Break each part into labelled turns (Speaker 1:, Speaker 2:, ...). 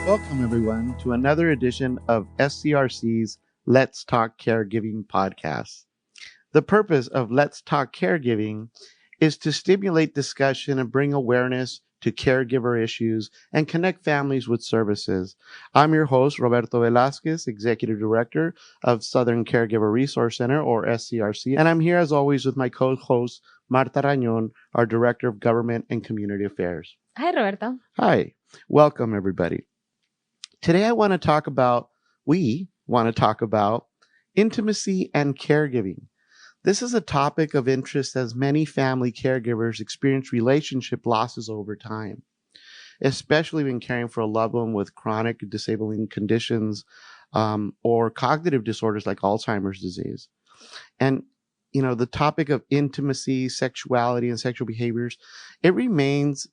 Speaker 1: Welcome, everyone, to another edition of SCRC's Let's Talk Caregiving podcast. The purpose of Let's Talk Caregiving is to stimulate discussion and bring awareness to caregiver issues and connect families with services. I'm your host, Roberto Velasquez, Executive Director of Southern Caregiver Resource Center, or SCRC, and I'm here as always with my co-host, Marta Rañón, our Director of Government and Community Affairs.
Speaker 2: Hi, Roberto.
Speaker 1: Hi. Welcome, everybody. Today, we want to talk about intimacy and caregiving. This is a topic of interest as many family caregivers experience relationship losses over time, especially when caring for a loved one with chronic disabling conditions or cognitive disorders like Alzheimer's disease. And, the topic of intimacy, sexuality, and sexual behaviors, it remains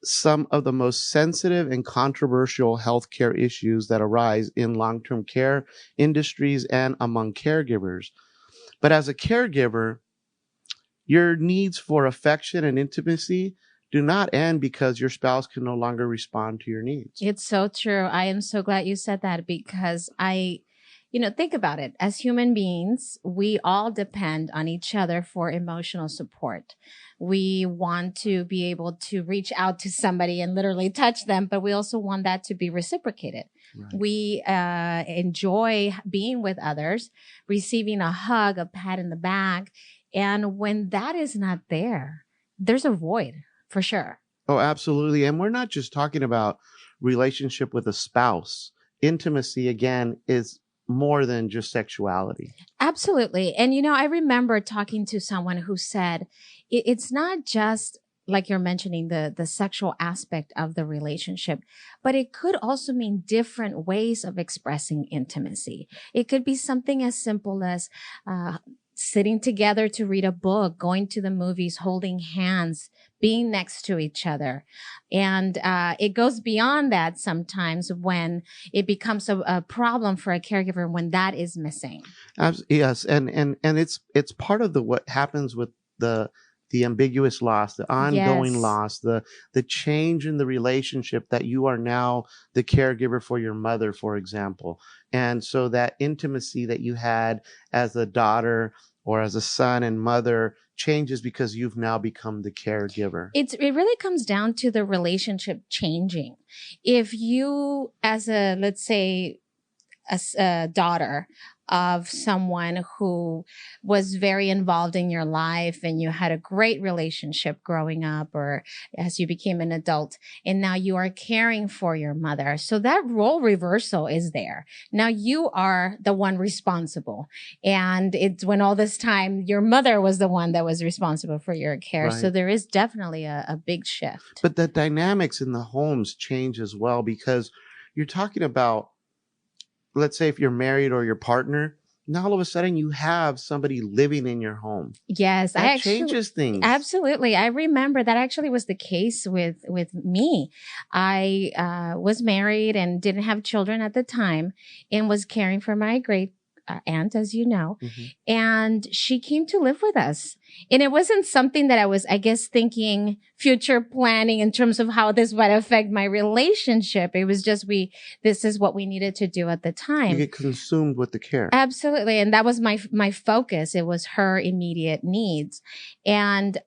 Speaker 1: some of the most sensitive and controversial healthcare issues that arise in long-term care industries and among caregivers. But as a caregiver, your needs for affection and intimacy do not end because your spouse can no longer respond to your needs.
Speaker 2: It's so true. I am so glad you said that because think about it. As human beings, we all depend on each other for emotional support. We want to be able to reach out to somebody and literally touch them, but we also want that to be reciprocated. Right. We enjoy being with others, receiving a hug, a pat in the back. And when that is not there, there's a void for sure.
Speaker 1: Oh, absolutely. And we're not just talking about relationship with a spouse. Intimacy, again, is more than just sexuality.
Speaker 2: Absolutely. And, I remember talking to someone who said, it's not just like you're mentioning the sexual aspect of the relationship, but it could also mean different ways of expressing intimacy. It could be something as simple as sitting together to read a book, going to the movies, holding hands, being next to each other. And it goes beyond that sometimes when it becomes a problem for a caregiver when that is missing.
Speaker 1: Yes. And it's part of what happens with the ambiguous loss, the ongoing loss, the change in the relationship that you are now the caregiver for your mother, for example. And so that intimacy that you had as a daughter or as a son and mother changes because you've now become the caregiver.
Speaker 2: It really comes down to the relationship changing. If you, as let's say, a daughter of someone who was very involved in your life and you had a great relationship growing up or as you became an adult, and now you are caring for your mother. So that role reversal is there. Now you are the one responsible. And it's when all this time your mother was the one that was responsible for your care. Right. So there is definitely a big shift.
Speaker 1: But the dynamics in the homes change as well because you're talking about, let's say if you're married or your partner, now all of a sudden you have somebody living in your home.
Speaker 2: Yes.
Speaker 1: That changes things.
Speaker 2: Absolutely. I remember that actually was the case with me. I was married and didn't have children at the time and was caring for my great aunt, as you know, and she came to live with us. And it wasn't something that I was, I guess, thinking future planning in terms of how this might affect my relationship. It was just this is what we needed to do at the time.
Speaker 1: You get consumed with the care.
Speaker 2: Absolutely. And that was my focus. It was her immediate needs. And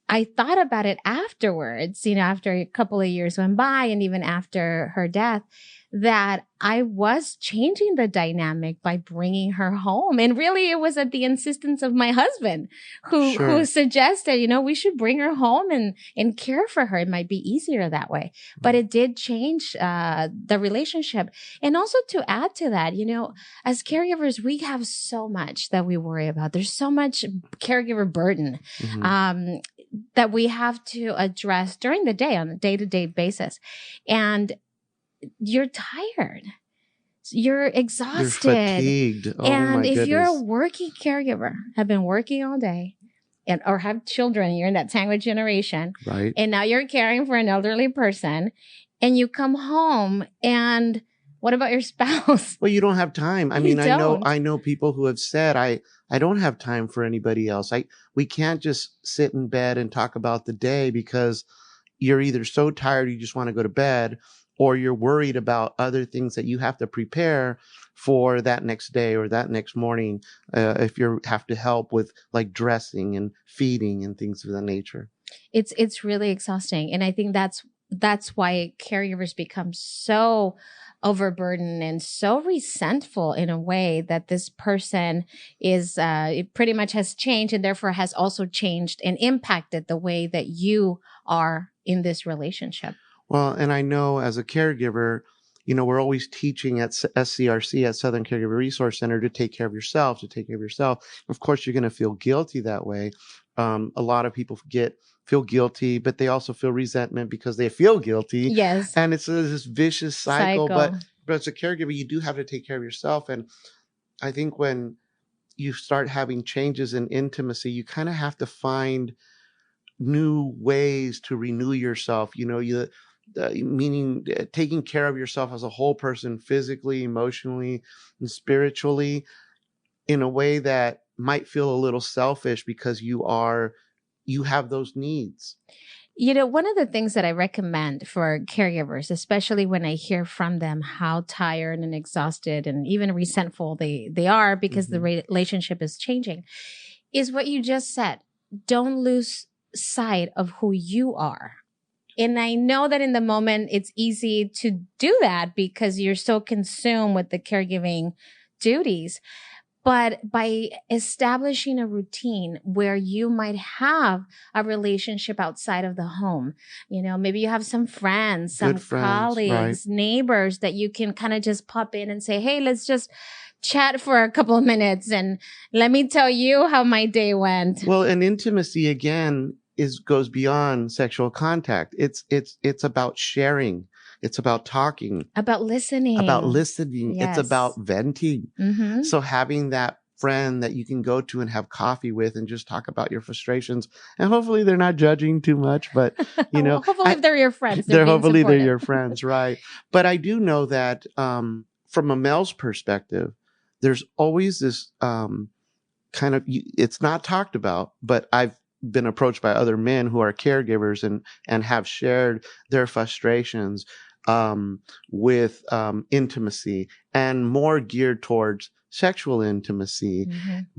Speaker 2: I thought about it afterwards, after a couple of years went by and even after her death, that I was changing the dynamic by bringing her home. And really it was at the insistence of my husband who suggested, we should bring her home and care for her. It might be easier that way. But it did change the relationship. And also to add to that, as caregivers, we have so much that we worry about. There's so much caregiver burden that we have to address during the day on a day-to-day basis. And you're tired. You're exhausted.
Speaker 1: You're fatigued. Oh,
Speaker 2: and if
Speaker 1: goodness.
Speaker 2: You're a working caregiver, have been working all day, or have children, you're in that sandwich generation.
Speaker 1: Right.
Speaker 2: And now you're caring for an elderly person, and you come home and what about your spouse?
Speaker 1: Well, you don't have time. I know people who have said, I don't have time for anybody else. We can't just sit in bed and talk about the day because you're either so tired you just want to go to bed, or you're worried about other things that you have to prepare for that next day or that next morning, if you have to help with like dressing and feeding and things of that nature.
Speaker 2: It's really exhausting. And I think that's why caregivers become so overburdened and so resentful in a way that this person is it pretty much has changed, and therefore has also changed and impacted the way that you are in this relationship.
Speaker 1: Well, and I know as a caregiver, we're always teaching at SCRC, at Southern Caregiver Resource Center, to take care of yourself, Of course, you're going to feel guilty that way. A lot of people feel guilty, but they also feel resentment because they feel guilty.
Speaker 2: Yes.
Speaker 1: And it's this vicious cycle. But as a caregiver, you do have to take care of yourself. And I think when you start having changes in intimacy, you kind of have to find new ways to renew yourself. Meaning taking care of yourself as a whole person, physically, emotionally, and spiritually, in a way that might feel a little selfish because you have those needs.
Speaker 2: One of the things that I recommend for caregivers, especially when I hear from them how tired and exhausted and even resentful they are because the relationship is changing, is what you just said. Don't lose sight of who you are. And I know that in the moment it's easy to do that because you're so consumed with the caregiving duties. But by establishing a routine where you might have a relationship outside of the home, maybe you have some friends, some colleagues, right, neighbors that you can kind of just pop in and say, hey, let's just chat for a couple of minutes and let me tell you how my day went.
Speaker 1: Well, and intimacy, again, goes beyond sexual contact. It's about sharing. It's about talking.
Speaker 2: About listening.
Speaker 1: Yes. It's about venting.
Speaker 2: Mm-hmm.
Speaker 1: So having that friend that you can go to and have coffee with and just talk about your frustrations. And hopefully they're not judging too much, but
Speaker 2: well, hopefully if they're your friends,
Speaker 1: they're your friends, right? But I do know that from a male's perspective, there's always this kind of, it's not talked about, but I've been approached by other men who are caregivers and have shared their frustrations with intimacy, and more geared towards sexual intimacy,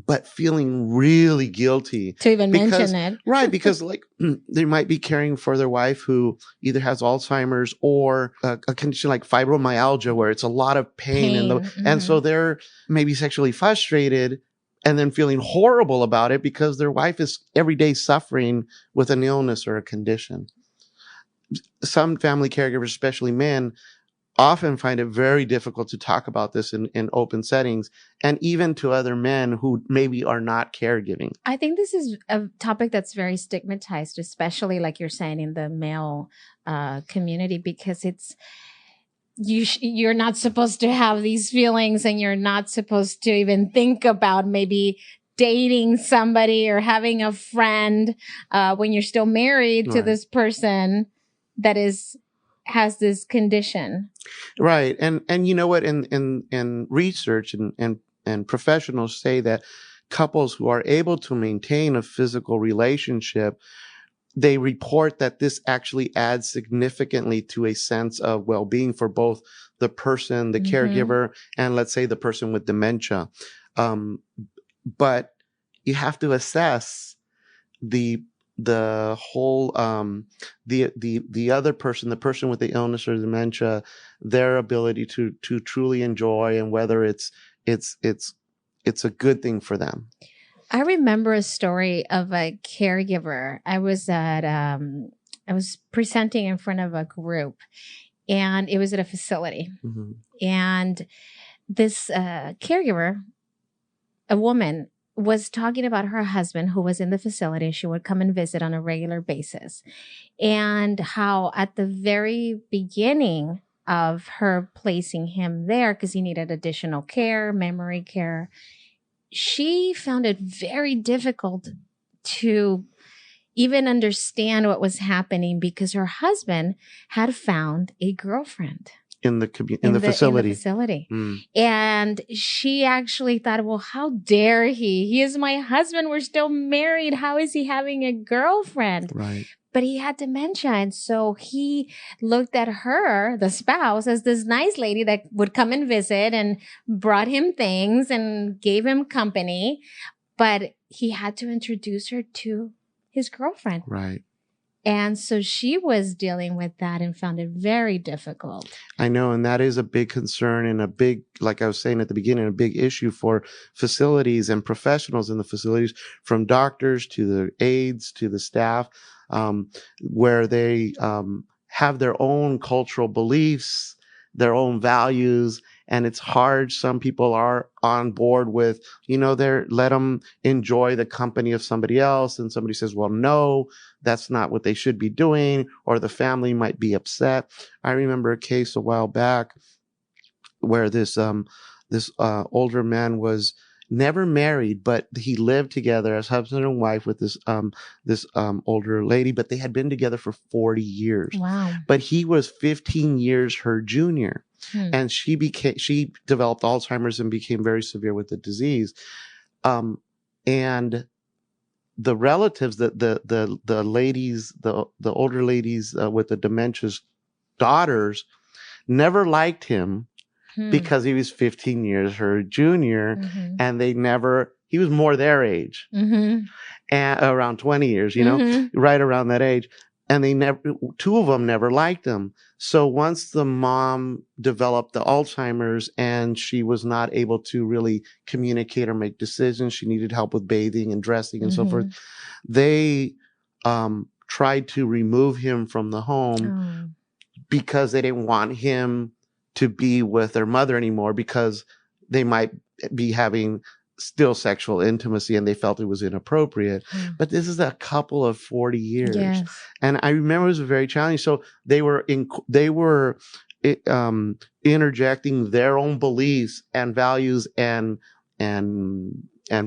Speaker 1: but feeling really guilty
Speaker 2: to even mention it.
Speaker 1: Right, because like they might be caring for their wife who either has Alzheimer's or a condition like fibromyalgia, where it's a lot of pain. And so they're maybe sexually frustrated and then feeling horrible about it because their wife is every day suffering with an illness or a condition. Some family caregivers, especially men, often find it very difficult to talk about this in open settings, and even to other men who maybe are not caregiving.
Speaker 2: I think this is a topic that's very stigmatized, especially like you're saying in the male community, because it's you're not supposed to have these feelings, and you're not supposed to even think about maybe dating somebody or having a friend when you're still married to this person that has this condition.
Speaker 1: Right. And you know what, in research and professionals say that couples who are able to maintain a physical relationship, they report that this actually adds significantly to a sense of well-being for both the person, the caregiver, and let's say the person with dementia. But you have to assess the whole, the other person, the person with the illness or dementia, their ability to truly enjoy, and whether it's a good thing for them.
Speaker 2: I remember a story of a caregiver. I was presenting in front of a group, and it was at a facility. And this caregiver, a woman, was talking about her husband who was in the facility. She would come and visit on a regular basis, and how at the very beginning of her placing him there, because he needed additional care, memory care, she found it very difficult to even understand what was happening because her husband had found a girlfriend
Speaker 1: in the facility.
Speaker 2: And she actually thought, well, how dare he? He is my husband. We're still married. How is he having a girlfriend?
Speaker 1: Right.
Speaker 2: but he had dementia. And so he looked at her, the spouse, as this nice lady that would come and visit and brought him things and gave him company. But he had to introduce her to his girlfriend.
Speaker 1: Right.
Speaker 2: And so she was dealing with that and found it very difficult.
Speaker 1: I know. And that is a big concern and a big, like I was saying at the beginning, a big issue for facilities and professionals in the facilities, from doctors to the aides to the staff, where they have their own cultural beliefs, their own values. And it's hard. Some people are on board with, let them enjoy the company of somebody else. And somebody says, well, no, that's not what they should be doing. Or the family might be upset. I remember a case a while back where this older man was never married, but he lived together as husband and wife with this older lady, but they had been together for 40 years.
Speaker 2: Wow.
Speaker 1: But he was 15 years her junior. And she developed Alzheimer's and became very severe with the disease. And the relatives, the ladies, the older ladies with the dementia's daughters never liked him because he was 15 years her junior, and he was more their age, and around 20 years, right around that age. And two of them never liked him. So once the mom developed the Alzheimer's and she was not able to really communicate or make decisions, she needed help with bathing and dressing and so forth. They tried to remove him from the home because they didn't want him to be with their mother anymore, because they might be having still sexual intimacy and they felt it was inappropriate. But this is a couple of 40 years.
Speaker 2: Yes.
Speaker 1: And I remember it was very challenging. So they were interjecting their own beliefs and values and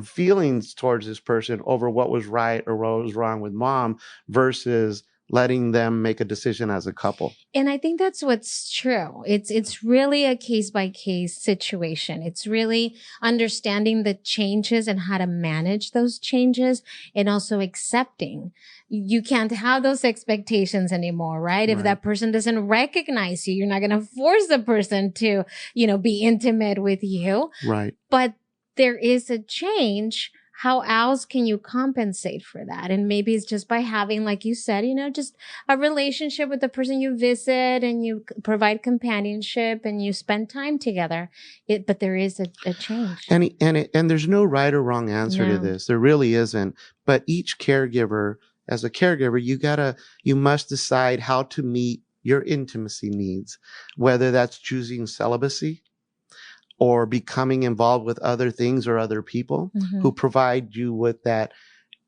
Speaker 1: feelings towards this person over what was right or what was wrong with mom, versus letting them make a decision as a couple.
Speaker 2: And I think that's what's true. It's really a case by case situation. It's really understanding the changes and how to manage those changes, and also accepting. You can't have those expectations anymore, right? If that person doesn't recognize you, you're not going to force the person to, be intimate with you.
Speaker 1: Right.
Speaker 2: But there is a change. How else can you compensate for that? And maybe it's just by having, like you said, just a relationship with the person you visit, and you provide companionship and you spend time together. But there is a change.
Speaker 1: And there's no right or wrong answer to this. There really isn't. But each caregiver, as a caregiver, you must decide how to meet your intimacy needs, whether that's choosing celibacy or becoming involved with other things or other people who provide you with that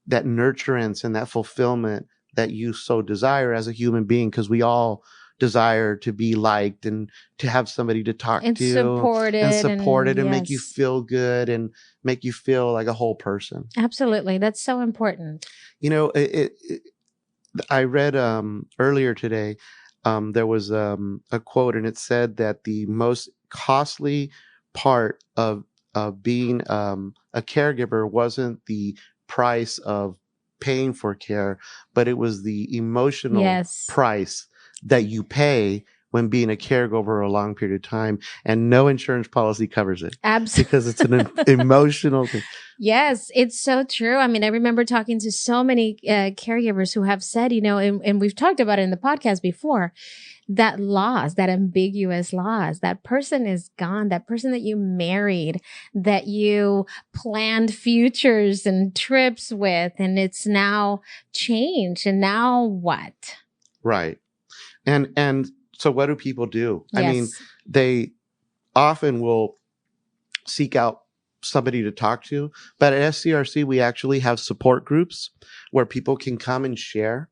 Speaker 1: nurturance and that fulfillment that you so desire as a human being, because we all desire to be liked and to have somebody to talk to and make you feel good and make you feel like a whole person.
Speaker 2: Absolutely. That's so important.
Speaker 1: I read earlier today, there was a quote, and it said that the most costly part of being a caregiver wasn't the price of paying for care, but it was the emotional price that you pay when being a caregiver a long period of time, and no insurance policy covers it.
Speaker 2: Absolutely.
Speaker 1: Because it's an emotional thing.
Speaker 2: Yes, it's so true. I mean, I remember talking to so many caregivers who have said, and we've talked about it in the podcast before, that loss, that ambiguous loss, that person is gone, that person that you married, that you planned futures and trips with, and it's now changed. And now what?
Speaker 1: Right. And so what do people do?
Speaker 2: Yes.
Speaker 1: I mean, they often will seek out somebody to talk to, but at SCRC, we actually have support groups where people can come and share.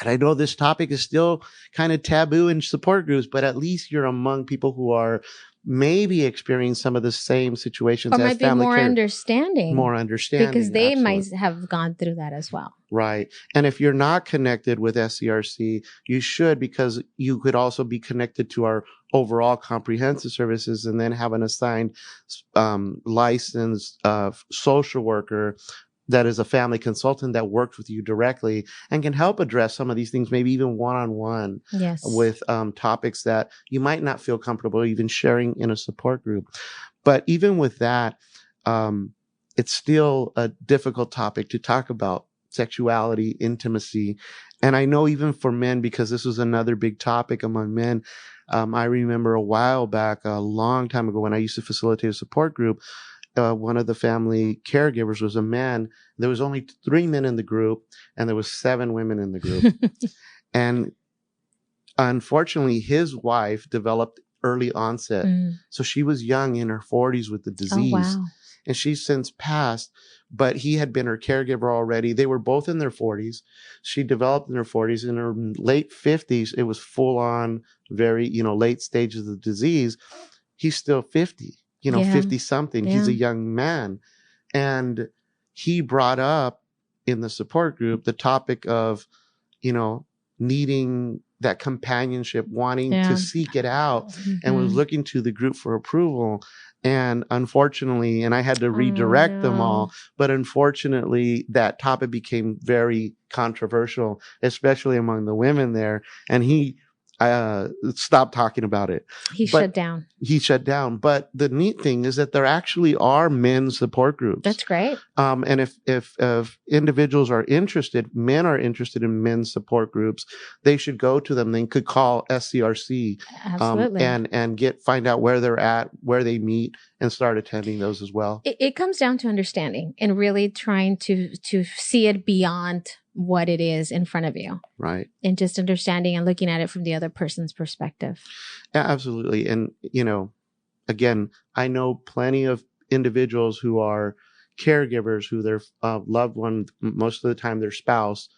Speaker 1: And I know this topic is still kind of taboo in support groups, but at least you're among people who are maybe experiencing some of the same situations
Speaker 2: or
Speaker 1: as
Speaker 2: might be
Speaker 1: family
Speaker 2: more
Speaker 1: care.
Speaker 2: understanding.
Speaker 1: More understanding.
Speaker 2: Because they
Speaker 1: absolutely.
Speaker 2: might have gone through that as well.
Speaker 1: Right. And if you're not connected with SCRC, you should, because you could also be connected to our overall comprehensive services and then have an assigned licensed social worker that is a family consultant that works with you directly and can help address some of these things, maybe even one-on-one with topics that you might not feel comfortable even sharing in a support group. But even with that, it's still a difficult topic to talk about: sexuality, intimacy. And I know even for men, because this was another big topic among men, I remember a while back, a long time ago, when I used to facilitate a support group, one of the family caregivers was a man. There was only 3 men in the group, and there was 7 women in the group. And unfortunately, his wife developed early onset. So she was young, in her 40s, with the disease. And she's since passed, but he had been her caregiver already. They were both in their 40s. She developed in her 40s. In her late 50s, it was full on, very, late stages of the disease. He's still 50, 50 something. He's a young man. And he brought up in the support group the topic of, needing that companionship, wanting to seek it out, and was looking to the group for approval. And unfortunately, and I had to redirect them all, but unfortunately, that topic became very controversial, especially among the women there. And he stopped talking about it. He shut down. But the neat thing is that there actually are men's support groups.
Speaker 2: That's great.
Speaker 1: And if individuals are interested, men are interested in men's support groups, they should go to them. They could call SCRC and find out where they're at, where they meet, and start attending those as well.
Speaker 2: It comes down to understanding and really trying to see it beyond what it is in front of you.
Speaker 1: Right.
Speaker 2: And just understanding and looking at it from the other person's perspective.
Speaker 1: Yeah, absolutely. And, again, I know plenty of individuals who are caregivers, who their loved one, most of the time their spouse,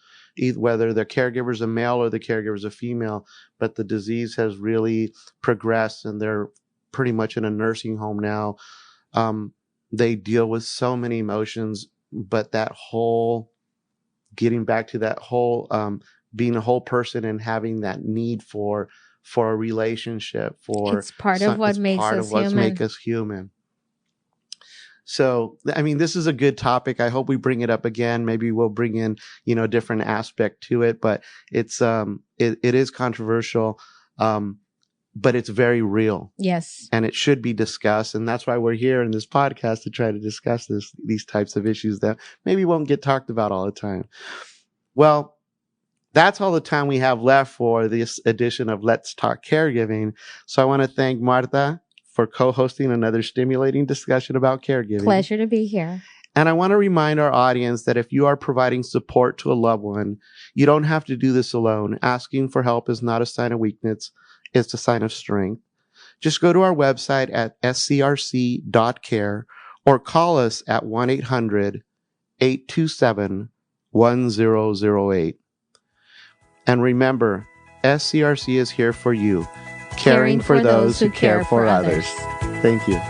Speaker 1: whether their caregiver is a male or the caregiver is a female, but the disease has really progressed and they're pretty much in a nursing home now. They deal with so many emotions, but that whole getting back to that whole being a whole person and having that need for a relationship,
Speaker 2: it's part of what makes us
Speaker 1: human. So, I mean, this is a good topic. I hope we bring it up again. Maybe we'll bring in, a different aspect to it, but it's it is controversial. But it's very real.
Speaker 2: Yes.
Speaker 1: And it should be discussed. And that's why we're here in this podcast, to try to discuss these types of issues that maybe won't get talked about all the time. Well, that's all the time we have left for this edition of Let's Talk Caregiving. So I want to thank Marta for co-hosting another stimulating discussion about caregiving.
Speaker 2: Pleasure to be here.
Speaker 1: And I want to remind our audience that if you are providing support to a loved one, you don't have to do this alone. Asking for help is not a sign of weakness. It's a sign of strength. Just go to our website at scrc.care or call us at 1-800-827-1008. And remember, SCRC is here for you, caring for those who care for others. Thank you.